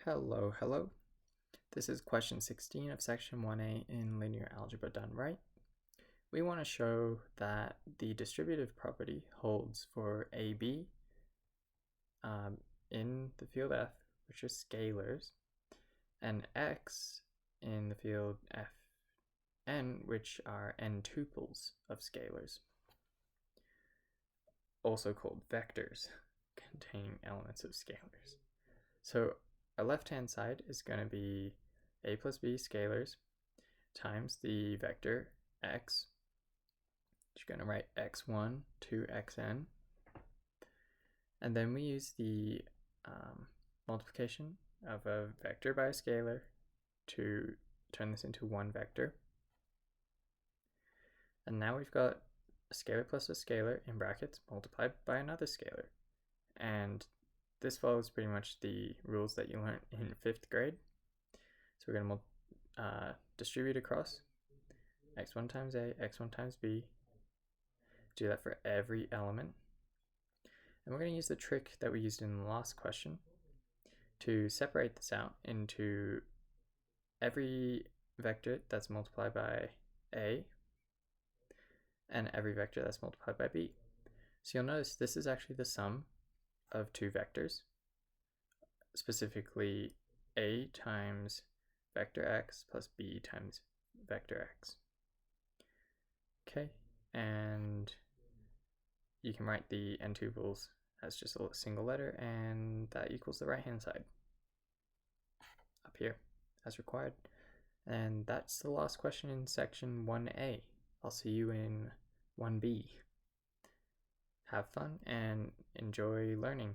Hello. This is question 16 of section 1A in Linear Algebra done right. We want to show that the distributive property holds for AB in the field F, which is scalars, and X in the field Fn, which are n tuples of scalars, also called vectors containing elements of scalars. So our left-hand side is going to be a plus b scalars times the vector x. You're going to write x1 to xn. And then we use the multiplication of a vector by a scalar to turn this into one vector. And now we've got a scalar plus a scalar in brackets multiplied by another scalar. And this follows pretty much the rules that you learned in 5th grade. So we're going to distribute across x1 times a, x1 times b. Do that for every element. And we're going to use the trick that we used in the last question to separate this out into every vector that's multiplied by a and every vector that's multiplied by b. So you'll notice this is actually the sum of two vectors, specifically a times vector x plus b times vector x. Okay, and you can write the n tuples as just a single letter, and that equals the right-hand side up here as required. And that's the last question in section 1A. I'll see you in 1B. Have fun and enjoy learning.